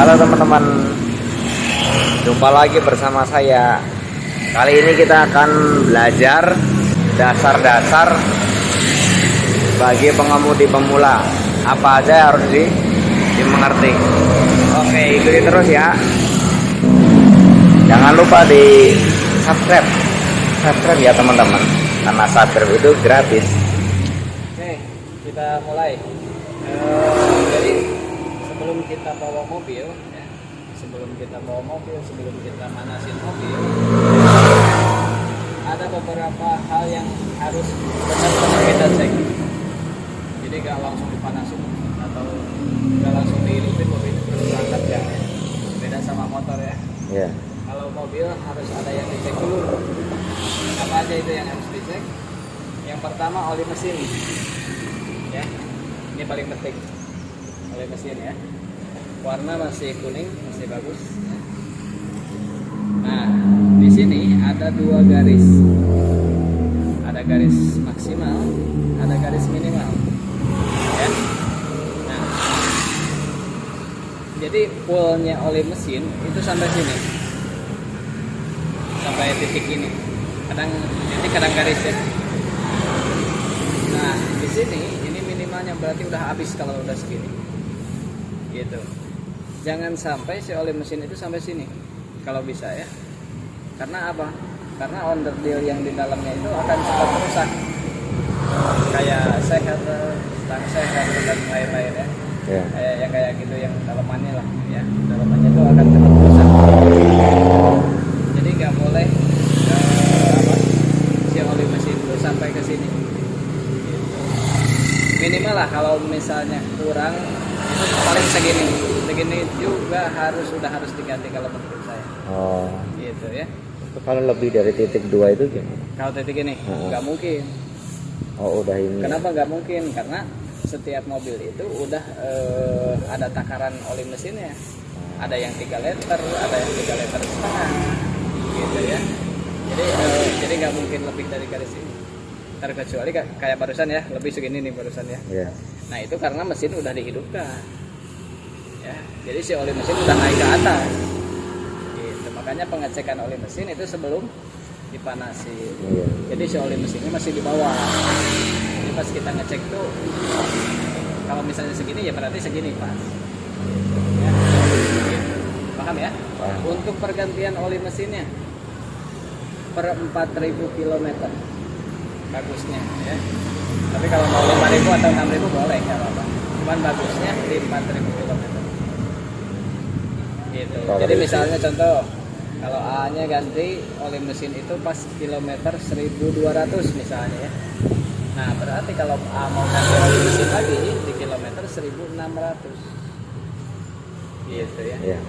Halo teman-teman, jumpa lagi bersama saya. Kali ini kita akan belajar dasar-dasar bagi pengemudi pemula. Apa aja yang harus dimengerti. Oke, ikuti terus ya. Jangan lupa di subscribe ya teman-teman, karena subscribe itu gratis. Oke, kita mulai. Jadi sebelum kita bawa mobil, ya, sebelum kita manasin mobil, ada beberapa hal yang harus benar-benar kita cek. Jadi gak langsung dipanasin atau gak langsung dihidupin mobil berangkat ya. Beda sama motor ya. Ya. Kalau mobil harus ada yang dicek dulu. Apa aja itu yang harus dicek? Yang pertama oli mesin. Ya. Ini paling penting. Oli mesin ya. Warna masih kuning, masih bagus. Nah, di sini ada dua garis. Ada garis maksimal, ada garis minimal. Ya. Nah, jadi fullnya oli mesin itu sampai sini, sampai titik ini. Kadang titik, kadang garis ya. Nah, di sini ini minimalnya berarti udah habis kalau udah segini. Gitu. Jangan sampai si oli mesin itu sampai sini kalau bisa ya. Karena apa? Karena onderdil yang di dalamnya itu akan cepat rusak. Kayak seher, stang seher dan lain-lain ya. Yeah. Kayak gitu yang dalamannya lah ya. Dalamannya itu akan cepat rusak. Jadi nggak boleh si oli mesin itu sampai ke sini. Minimal lah kalau misalnya kurang itu paling segini juga sudah harus diganti kalau menurut saya. Oh. Gitu ya. Kalau lebih dari titik 2 itu gimana? Kalau titik ini nggak mungkin. Oh, udah ini. Kenapa nggak mungkin? Karena setiap mobil itu udah ada takaran oli mesinnya. Ada yang 3 liter, ada yang 3 liter setengah. Gitu ya. Jadi nggak mungkin lebih dari garis ini. Terkecuali kayak barusan ya, lebih segini nih barusan ya. Yeah. Nah, itu karena mesin udah dihidupkan. Ya, jadi si oli mesin udah naik ke atas. Gitu. Makanya pengecekan oli mesin itu sebelum dipanasin. Yeah. Jadi si oli mesinnya masih di bawah. Jadi pas kita ngecek tuh, kalau misalnya segini ya berarti segini pas. Ya. Gitu. Paham ya? Paham. Untuk pergantian oli mesinnya per 4.000 km bagusnya ya. Tapi kalau mau 5.000 atau 6.000 boleh, nggak apa-apa. Cuman bagusnya di 4.000 km. Gitu. Jadi misalnya contoh, kalau A-nya ganti oli mesin itu pas kilometer 1.200 misalnya ya. Nah, berarti kalau A mau ganti oli mesin lagi di kilometer 1.600. Gitu ya. Yeah.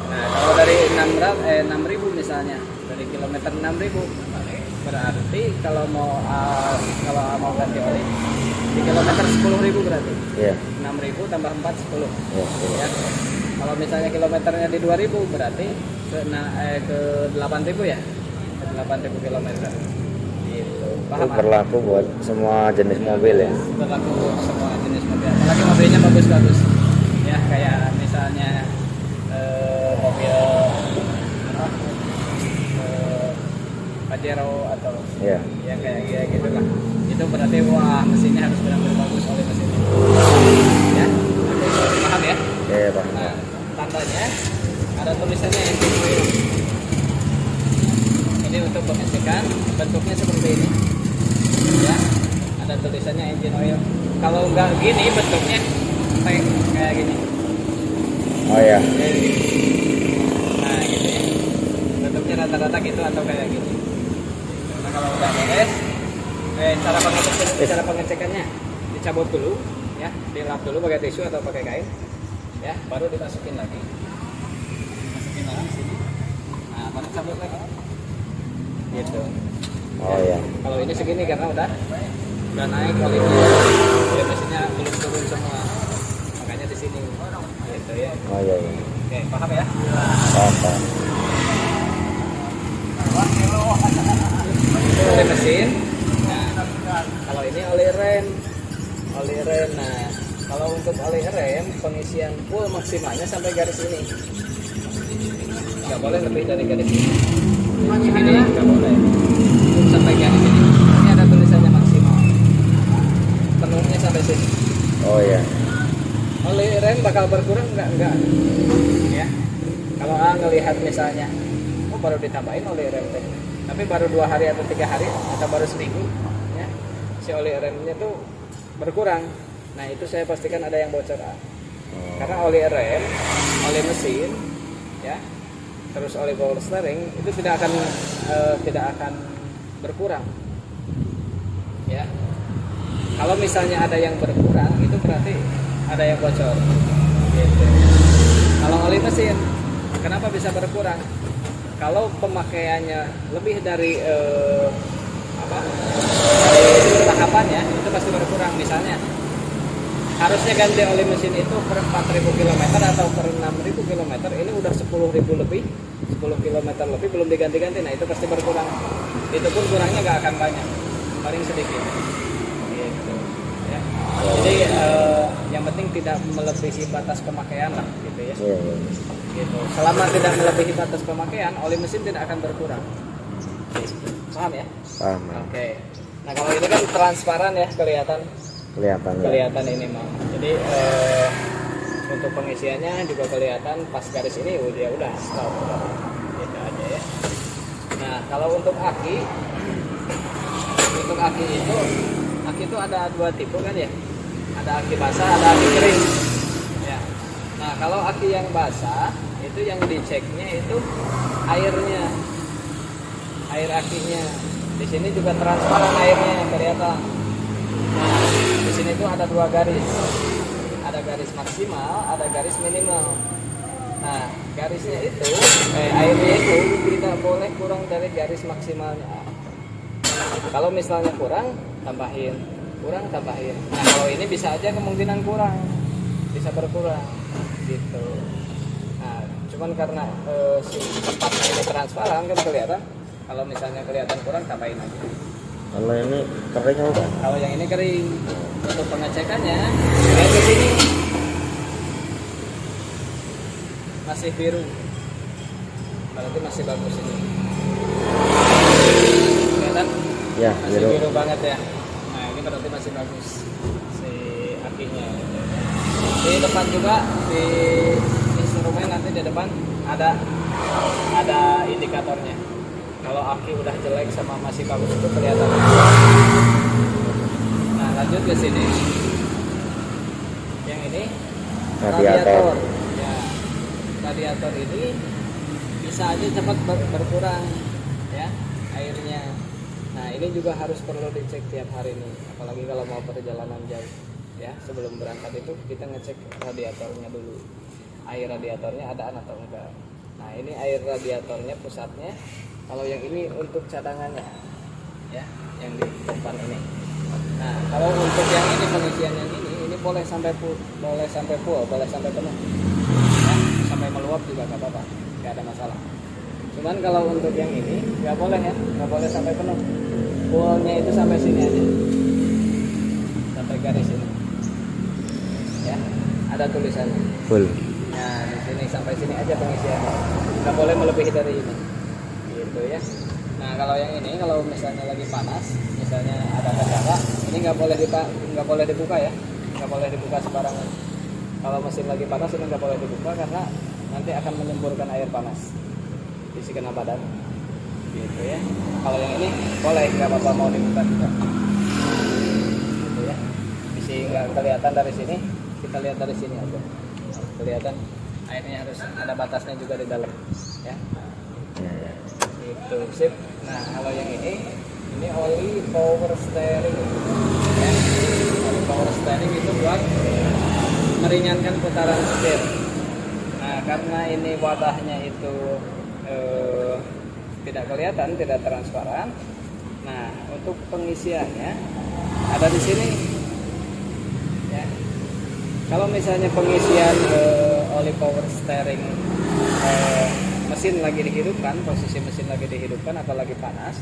Nah, kalau dari 6.000 misalnya, dari kilometer 6.000, berarti kalau mau ganti oli di kilometer 10.000 berarti. Yeah. 6.000 tambah 4 10. Yeah. Ya. Kalau misalnya kilometernya di 2.000 berarti ke 8.000 ya. Ke 8.000 kilometer. Gitu. Paham? Itu berlaku buat semua jenis mobil ya. Berlaku semua jenis mobil. Apalagi mobilnya bagus-bagus. Ya, kayak misalnya mobil Pajero atau Yeah. yang kayak gitu lah. Itu berarti wah mesinnya harus benar-benar bagus oleh mesinnya. Ya, paham ya? Yeah, Pak. Nah, tandanya ada tulisannya engine oil. Ini untuk pengecekan bentuknya seperti ini. Ya, ada tulisannya engine oil. Kalau nggak gini bentuknya kayak gini. Oh ya. Kayak gini. Nah, gitu ya. Bentuknya rata-rata gitu atau kayak gini. Nah, kalau udah beres, cara pengecekannya dicabut dulu, ya, dilap dulu pakai tisu atau pakai kain, ya, baru dimasukin lagi sini. Nah, baru cabut lagi, gitu. Oh ya. Kalau ini segini karena udah naik oli mesinnya belum turun semua, makanya di sini, gitu ya. Oh ya. Oke, paham ya? Paham. Itu oli mesin. Nah, kalau ini oli rem. Nah, kalau kalau untuk oli rem pengisian full maksimalnya sampai garis ini, nggak boleh lebih dari garis ini. Ini nggak boleh sampai garis ini. Ini ada tulisannya maksimal, penuhnya sampai sini. Oh ya. Oli rem bakal berkurang enggak ya. Kalau ngelihat misalnya baru ditambahin oli rem teh, tapi baru 2 hari atau 3 hari atau baru seminggu ya, si oli remnya tuh berkurang. Nah itu saya pastikan ada yang bocor. Karena oli rem, oli mesin ya, terus oli power steering itu tidak akan berkurang ya. Kalau misalnya ada yang berkurang itu berarti ada yang bocor gitu. Kalau oli mesin kenapa bisa berkurang? Kalau pemakaiannya lebih dari dari tahapannya itu pasti berkurang. Misalnya harusnya ganti oli mesin itu per 4.000 km atau per 6.000 km, ini udah 10.000 lebih, 10 km lebih belum diganti-ganti, nah itu pasti berkurang. Itu pun kurangnya nggak akan banyak, paling sedikit gitu ya. Jadi yang penting tidak melebihi batas pemakaian lah gitu ya. Gitu. Selama tidak melebihi batas pemakaian, oli mesin tidak akan berkurang. Paham ya? Paham. Oke. Nah kalau ini kan transparan ya, kelihatan ini mah. Jadi untuk pengisiannya juga kelihatan pas garis ini udah stop. Gitu aja ya. Nah kalau untuk aki itu ada 2 tipe kan ya. Ada aki basah, ada aki kering. Ya. Nah kalau aki yang basah itu yang diceknya itu airnya, air akinya. Di sini juga transparan airnya yang kelihatan. Nah, di sini tuh ada 2 garis. Ada garis maksimal, ada garis minimal. Nah, garisnya itu airnya itu tidak boleh kurang dari garis maksimalnya. Kalau misalnya kurang, tambahin. Nah, kalau ini bisa aja kemungkinan kurang. Bisa berkurang gitu. Nah, cuman karena si tempatnya ini transparan kan kelihatan. Kalau misalnya kelihatan kurang, tambahin aja. Kalau ini kering udah. Kalau yang ini kering, untuk pengecekannya lihat di sini masih biru, berarti masih bagus ini. Kelihatan? Ya, masih biru banget ya. Nah ini berarti masih bagus si akinya. Di depan juga di instrumen nanti di depan ada indikatornya. Kalau aki udah jelek sama masih bagus itu kelihatan. Nah lanjut ke sini. Yang ini radiator. Ya, radiator ini bisa aja cepat berkurang ya airnya. Nah ini juga harus perlu dicek tiap hari nih. Apalagi kalau mau perjalanan jauh ya. Sebelum berangkat itu kita ngecek radiatornya dulu. Air radiatornya ada atau enggak. Nah ini air radiatornya pusatnya. Kalau yang ini untuk cadangannya, ya, yang di depan ini. Nah, kalau untuk yang ini pengisian yang ini boleh sampai full, boleh sampai penuh, ya, sampai meluap juga nggak apa-apa, nggak ada masalah. Cuman kalau untuk yang ini nggak boleh ya, nggak boleh sampai penuh. Fullnya itu sampai sini aja, sampai garis ini, ya, ada tulisannya. Full. Nah, di sini sampai sini aja pengisiannya, nggak boleh melebihi dari ini. Gitu ya. Nah kalau yang ini kalau misalnya lagi panas, misalnya ada kendala, ini nggak boleh dibuka ya, nggak boleh dibuka sembarangan. Kalau mesin lagi panas ini nggak boleh dibuka karena nanti akan menyemburkan air panas isi kena badan. Gitu ya. Kalau yang ini boleh, nggak apa-apa mau dibuka juga. Gitu ya. Isi nggak kelihatan dari sini, kita lihat dari sini aja. Kelihatan airnya harus ada batasnya juga di dalam. Ya. Itu sip. Nah kalau yang ini oli power steering ya. Oli power steering itu buat meringankan putaran setir. Nah karena ini wadahnya itu tidak kelihatan, tidak transparan. Nah untuk pengisiannya ada di sini ya. Kalau misalnya pengisian oli power steering mesin lagi dihidupkan, posisi mesin lagi dihidupkan atau lagi panas,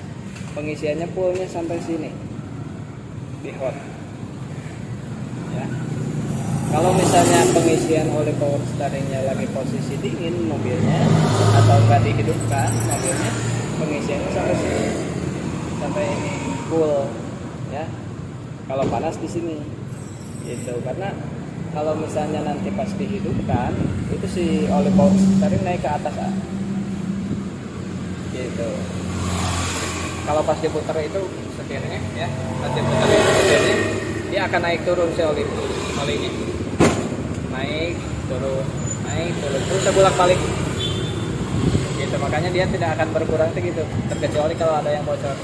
pengisiannya fullnya sampai sini di hot ya. Kalau misalnya pengisian oli power steeringnya lagi posisi dingin mobilnya atau nggak dihidupkan mobilnya, pengisiannya sampai sini, sampai ini full ya. Kalau panas di sini, gitu. Karena kalau misalnya nanti pas dihidupkan, itu si oli power steering naik ke atas, gitu. Kalau pas diputar itu setirnya ya, pas diputar itu setirnya, dia akan naik turun si olinya, naik turun terus bolak balik, gitu. Makanya dia tidak akan berkurang gitu, terkecuali kalau ada yang bocor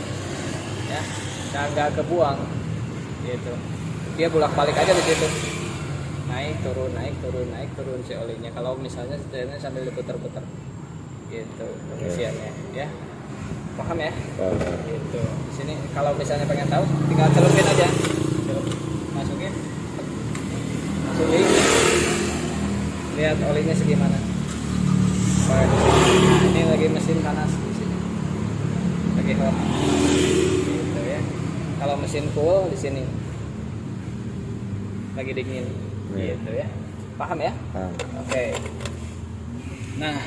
ya, dan nggak kebuang, gitu. Dia bolak balik aja di situ, naik turun si olinya. Kalau misalnya setirnya sambil diputar-putar, gitu pengisiannya ya. Paham ya? Gitu. Di sini kalau misalnya pengen tahu, tinggal celupin aja. Masukin. Lihat olinya segimana. Nah, ini lagi mesin panas di sini. Lagi hot. Gitu ya. Kalau mesin cool di sini. Lagi dingin. Gitu ya. Paham ya? Oke. Nah,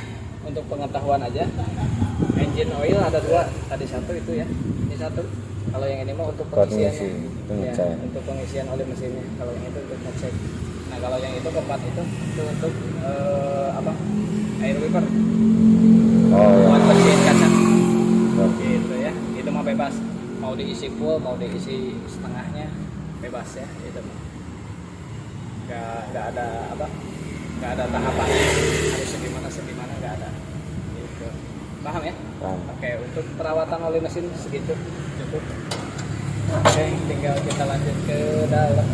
untuk pengetahuan aja, engine oil ada 2, tadi 1 itu ya, ini 1. Kalau yang ini mau untuk pengisian ya, untuk pengisian oli mesinnya. Kalau yang itu untuk ngecek. Nah kalau yang itu keempat itu untuk air wiper. Buat bersihin kaca. Gitu ya. Itu mah bebas. Mau diisi full, mau diisi setengahnya, bebas ya. Itu mah. Gak ada nggak ada tahapan harus segimana nggak ada, gitu. Paham ya? Paham. Oke, untuk perawatan oli mesin segitu cukup. Oke, tinggal kita lanjut ke dalam.